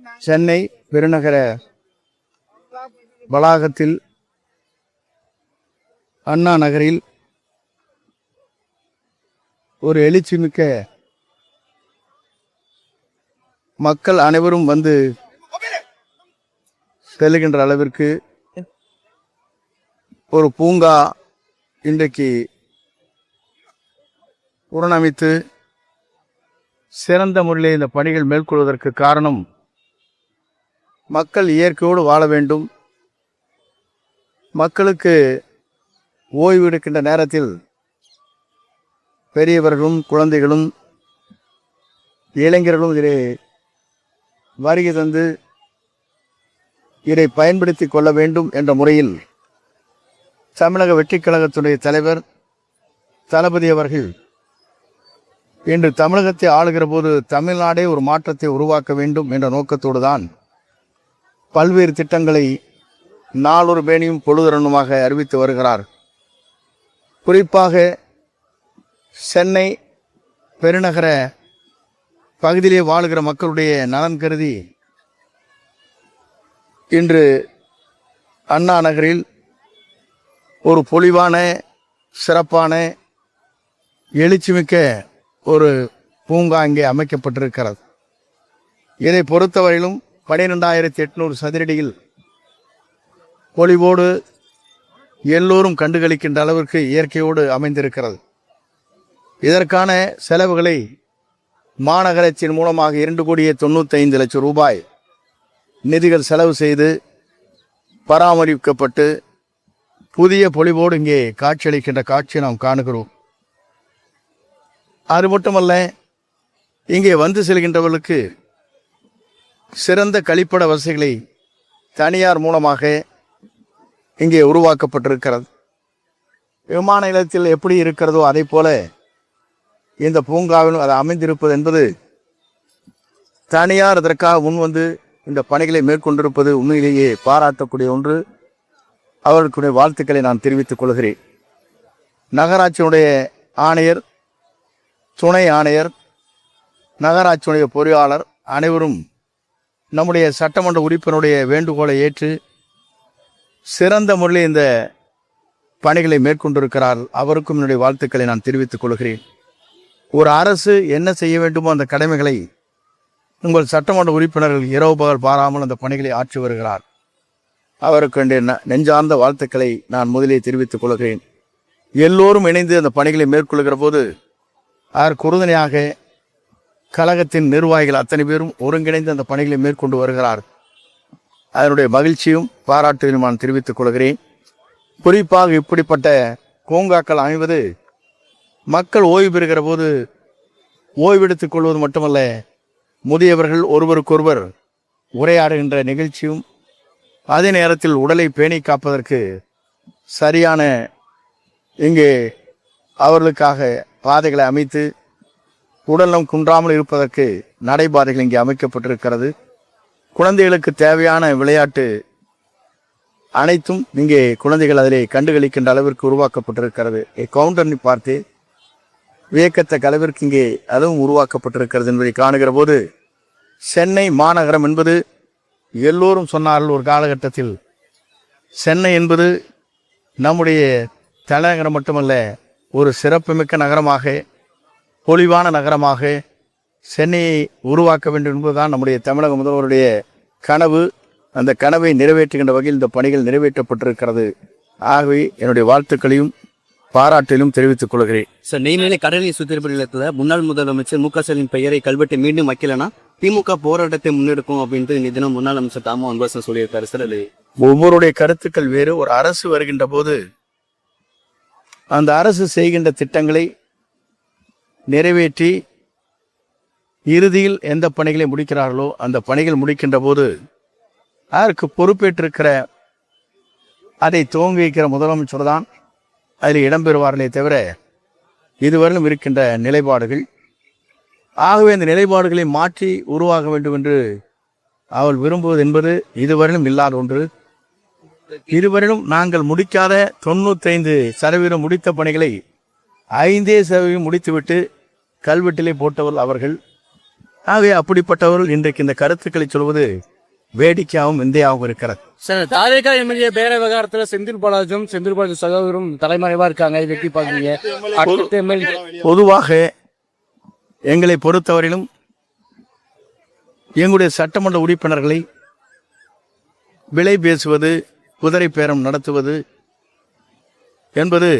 சென்னை பெருநகர வளாகத்தில் அண்ணா நகரில் ஒரு எழுச்சிமிக்க மக்கள் அனைவரும் வந்து செல்லுகின்ற அளவிற்கு ஒரு பூங்கா இன்றைக்கு புறணமைத்து சிறந்த முறையில் இந்த பணிகள் மேற்கொள்வதற்கு காரணம் மக்கள் இயற்கையோடு வாழ வேண்டும். மக்களுக்கு ஓய்வு எடுக்கின்ற நேரத்தில் பெரியவர்களும் குழந்தைகளும் இளைஞர்களும் இதை வருகை தந்து இதை பயன்படுத்தி கொள்ள வேண்டும் என்ற முறையில் தமிழக வெற்றிக் கழகத்துடைய தலைவர் தளபதி அவர்கள் இன்று தமிழகத்தை ஆளுகிற போது தமிழ்நாடே ஒரு மாற்றத்தை உருவாக்க வேண்டும் என்ற நோக்கத்தோடு தான் பல்வேறு திட்டங்களை நாளொரு பேணியும் பொழுதுரனுமாக அறிவித்து வருகிறார். குறிப்பாக சென்னை பெருநகர பகுதியிலே வாழுகிற மக்களுடைய நலன் கருதி இன்று அண்ணா நகரில் ஒரு பொலிவான சிறப்பான எழுச்சிமிக்க ஒரு பூங்கா இங்கே அமைக்கப்பட்டிருக்கிறது. இதை பொறுத்தவரையிலும் 12,800 சதுரடியில் பொலிவோடு எல்லோரும் கண்டுகளிக்கின்ற அளவிற்கு இயற்கையோடு அமைந்திருக்கிறது. இதற்கான செலவுகளை மாநகராட்சியின் மூலமாக 2,95,00,000 ரூபாய் நிதிகள் செலவு செய்து பராமரிக்கப்பட்டு புதிய பொலிவோடு இங்கே காட்சியளிக்கின்ற காட்சியை நாம் காணுகிறோம். அது மட்டுமல்ல, இங்கே வந்து செல்கின்றவர்களுக்கு சிறந்த கழிப்பட வசதிகளை தனியார் மூலமாக இங்கே உருவாக்கப்பட்டிருக்கிறது. விமான நிலையத்தில் எப்படி இருக்கிறதோ அதை போல இந்த பூங்காவில் அது அமைந்திருப்பது என்பது தனியார் இதற்காக முன்வந்து இந்த பணிகளை மேற்கொண்டிருப்பது உண்மையிலேயே பாராட்டக்கூடிய ஒன்று. அவர்களுடைய வாழ்த்துக்களை நான் தெரிவித்துக் கொள்கிறேன். நகராட்சியினுடைய ஆணையர், துணை ஆணையர், நகராட்சியினுடைய பொறியாளர் அனைவரும் நம்முடைய சட்டமன்ற உறுப்பினருடைய வேண்டுகோளை ஏற்று சிறந்த முறையில் இந்த பணிகளை மேற்கொண்டிருக்கிறார். அவருக்கும் என்னுடைய வாழ்த்துக்களை நான் தெரிவித்துக் கொள்கிறேன். ஒரு அரசு என்ன செய்ய வேண்டுமோ அந்த கடமைகளை உங்கள் சட்டமன்ற உறுப்பினர்கள் இரவு பகல் பாராமல் அந்த பணிகளை ஆற்றி வருகிறார். அவருக்கு வேண்டிய நெஞ்சார்ந்த வாழ்த்துக்களை நான் முதலே தெரிவித்துக் கொள்கிறேன். எல்லோரும் இணைந்து அந்த பணிகளை மேற்கொள்கிற போது அதற்கு உறுதுணையாக கழகத்தின் நிர்வாகிகள் அத்தனை பேரும் ஒருங்கிணைந்து அந்த பணிகளை மேற்கொண்டு வருகிறார். அதனுடைய மகிழ்ச்சியும் பாராட்டுகளையும் நான் தெரிவித்துக் கொள்கிறேன். குறிப்பாக இப்படிப்பட்ட பூங்காக்கள் அமைவது மக்கள் ஓய்வு பெறுகிற போது ஓய்வெடுத்துக் கொள்வது மட்டுமல்ல, முதியவர்கள் ஒருவருக்கொருவர் உரையாடுகின்ற நிகழ்ச்சியும், அதே நேரத்தில் உடலை பேணி காப்பதற்கு சரியான இங்கே அவர்களுக்காக பாதைகளை அமைத்து உடல்நலம் குன்றாமல் இருப்பதற்கு நடைபாதைகள் இங்கே அமைக்கப்பட்டிருக்கிறது. குழந்தைகளுக்கு தேவையான விளையாட்டு அனைத்தும் இங்கே குழந்தைகள் அதிலே கண்டுகளிக்கின்ற அளவிற்கு உருவாக்கப்பட்டிருக்கிறது. கவுண்டர்னி பார்த்து வியக்கத்தக்க அளவிற்கு இங்கே அதுவும் உருவாக்கப்பட்டிருக்கிறது என்பதை காணுகிற போது சென்னை மாநகரம் என்பது எல்லோரும் சொன்னார்கள் ஒரு காலகட்டத்தில் சென்னை என்பது நம்முடைய தலைநகரம் மட்டுமல்ல, ஒரு சிறப்புமிக்க நகரமாக, பொலிவான நகரமாக சென்னையை உருவாக்க வேண்டும் என்பதுதான் நம்முடைய தமிழக முதல்வருடைய கனவு. அந்த கனவை நிறைவேற்றுகின்ற வகையில் இந்த பணிகள் நிறைவேற்றப்பட்டிருக்கிறது. ஆகவே என்னுடைய வாழ்த்துக்களையும் பாராட்டிலும் தெரிவித்துக் கொள்கிறேன். சார், நெய்வேலி கடல்நீர் சுத்திகரிப்பு நிலையத்தில் முன்னாள் முதலமைச்சர் மு க ஸ்டாலின் பெயரை கல்வெட்டை மீண்டும் வைக்கலன்னா திமுக போராட்டத்தை முன்னெடுக்கும் அப்படின்ட்டு இந்த தினம் முன்னாள் அமைச்சர் தாமோ அன்பரசன் சொல்லியிருக்காரு. சார், அது ஒவ்வொருடைய கருத்துக்கள் வேறு. ஒரு அரசு வருகின்ற போது அந்த அரசு செய்கின்ற திட்டங்களை நிறைவேற்றி இறுதியில் எந்த பணிகளை முடிக்கிறார்களோ அந்த பணிகள் முடிக்கின்ற போது அதற்கு பொறுப்பேற்றிருக்கிற அதை துவங்கி வைக்கிற முதலமைச்சர் தான் அதில் இடம்பெறுவார்களே தவிர இதுவரையிலும் இருக்கின்ற நிலைப்பாடுகள். ஆகவே இந்த நிலைப்பாடுகளை மாற்றி உருவாக வேண்டும் என்று அவள் விரும்புவது என்பது இதுவரையிலும் இல்லாத ஒன்று. இதுவரையிலும் நாங்கள் முடிக்காத 95% முடித்த பணிகளை 5% முடித்துவிட்டு கல்வெட்டிலே போட்டவர்கள் அவர்கள். ஆகவே அப்படிப்பட்டவர்கள் இன்றைக்கு இந்த கருத்துக்களை சொல்வது வேடிக்கையாகவும் விந்தையாகவும் இருக்கிறது. சார் தாவேகா எம்எல்ஏ பேர விவகாரத்துல செந்தில் பாலாஜும் செந்தில் பாலாஜி சகோதரரும் தலைமறைவா இருக்காங்க. இதை எப்படி பாக்குறீங்க? அடுத்த எம்எல்ஏ பொதுவாக எங்களை பொறுத்தவரையிலும் எங்களுடைய சட்டமன்ற உறுப்பினர்களை விலை பேசுவது, குதிரை பேரம் நடத்துவது என்பது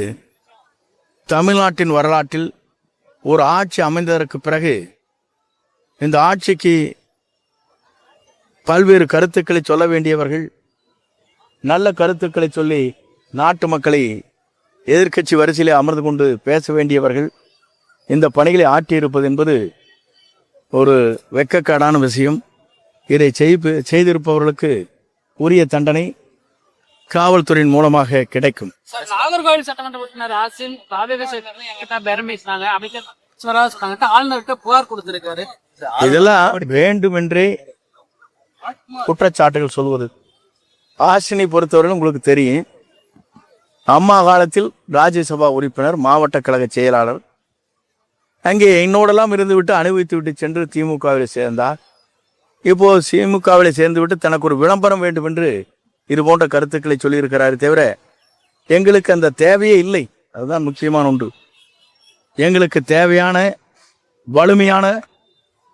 தமிழ்நாட்டின் வரலாற்றில் ஒரு ஆட்சி அமைந்ததற்கு பிறகு இந்த ஆட்சிக்கு பல்வேறு கருத்துக்களை சொல்ல வேண்டியவர்கள் நல்ல கருத்துக்களை சொல்லி நாட்டு மக்களை எதிர்க்கட்சி வரிசையிலே அமர்ந்து கொண்டு பேச வேண்டியவர்கள் இந்த பணிகளை ஆற்றியிருப்பது என்பது ஒரு வெட்கக்கேடான விஷயம். இதை செய்திருப்பவர்களுக்கு உரிய தண்டனை காவல்துறையின் மூலமாக கிடைக்கும். சார், நாகர்கோவில் சட்டமன்ற உறுப்பினர் ஆசிம் தாவேகா சேர்ந்து என்கிட்ட பேரம் பேசினாங்க. அமைச்சர் ஸ்வராஜ் ஆளுநர்கிட்ட புகார் கொடுத்திருக்காரு. இதெல்லாம் வேண்டுமென்றே குற்றச்சாட்டுகள் சொல்வது. ஆசினை பொறுத்தவரையிலும் உங்களுக்கு தெரியும், அம்மா காலத்தில் ராஜ்யசபா உறுப்பினர், மாவட்ட கழக செயலாளர், அங்கே என்னோடெல்லாம் இருந்துவிட்டு அனுபவித்து விட்டு சென்று திமுகவில் சேர்ந்தார். இப்போ திமுகவில் சேர்ந்து விட்டு தனக்கு ஒரு விளம்பரம் வேண்டும் என்று இது போன்ற கருத்துக்களை சொல்லியிருக்கிறாரு. தவிர எங்களுக்கு அந்த தேவையே இல்லை. அதுதான் முக்கியமான ஒன்று. எங்களுக்கு தேவையான வலிமையான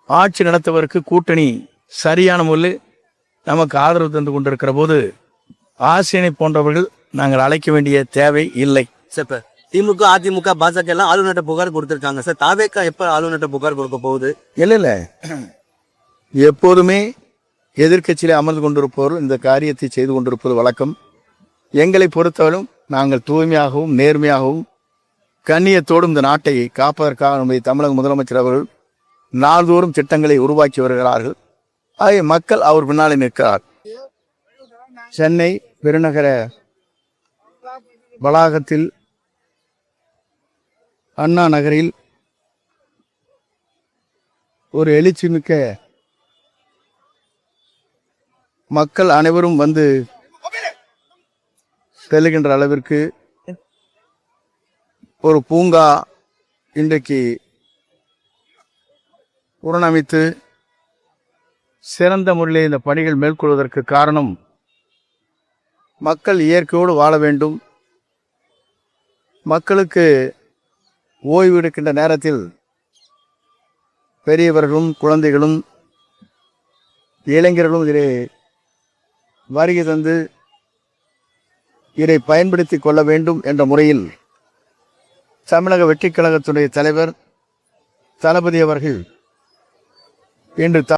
ஆட்சி நடத்துவதற்கு கூட்டணி சரியான முறையில் நமக்கு ஆதரவு தந்து கொண்டிருக்கிற போது ஆசிரியனை போன்றவர்கள் நாங்கள் அழைக்க வேண்டிய தேவை இல்லை. சார், இப்ப திமுக, அதிமுக, பாஜக எல்லாம் ஆளுநர்கிட்ட புகார் கொடுத்திருக்காங்க. சார், தாவேகா எப்ப ஆளுநர்கிட்ட புகார் கொடுக்க போகுது? இல்லை, எப்போதுமே எதிர்க்கட்சியிலே அமர்ந்து கொண்டிருப்பவர்கள் இந்த காரியத்தை செய்து கொண்டிருப்பது வழக்கம். எங்களை பொறுத்தவரையும் நாங்கள் தூய்மையாகவும் நேர்மையாகவும் கண்ணியத்தோடும் இந்த நாட்டை காப்பதற்காக நம்முடைய தமிழக முதலமைச்சர் அவர்கள் நாள்தோறும் திட்டங்களை உருவாக்கி வருகிறார்கள். ஆகிய மக்கள் அவர் பின்னாலே நிற்கிறார். சென்னை பெருநகர வளாகத்தில் அண்ணா நகரில் ஒரு எழுச்சிமிக்க மக்கள் அனைவரும் வந்து செல்லுகின்ற அளவிற்கு ஒரு பூங்கா இன்றைக்கு புறணமைத்து சிறந்த முறையில் இந்த பணிகள் மேற்கொள்வதற்கு காரணம், மக்கள் இயற்கையோடு வாழ வேண்டும். மக்களுக்கு ஓய்வு எடுக்கின்ற நேரத்தில் பெரியவர்களும் குழந்தைகளும் இளைஞர்களும் இதை வருகை தந்து இதை பயன்படுத்தி கொள்ள வேண்டும் என்ற முறையில் தமிழக வெற்றிக் கழகத்துடைய தலைவர் தளபதி அவர்கள் இன்று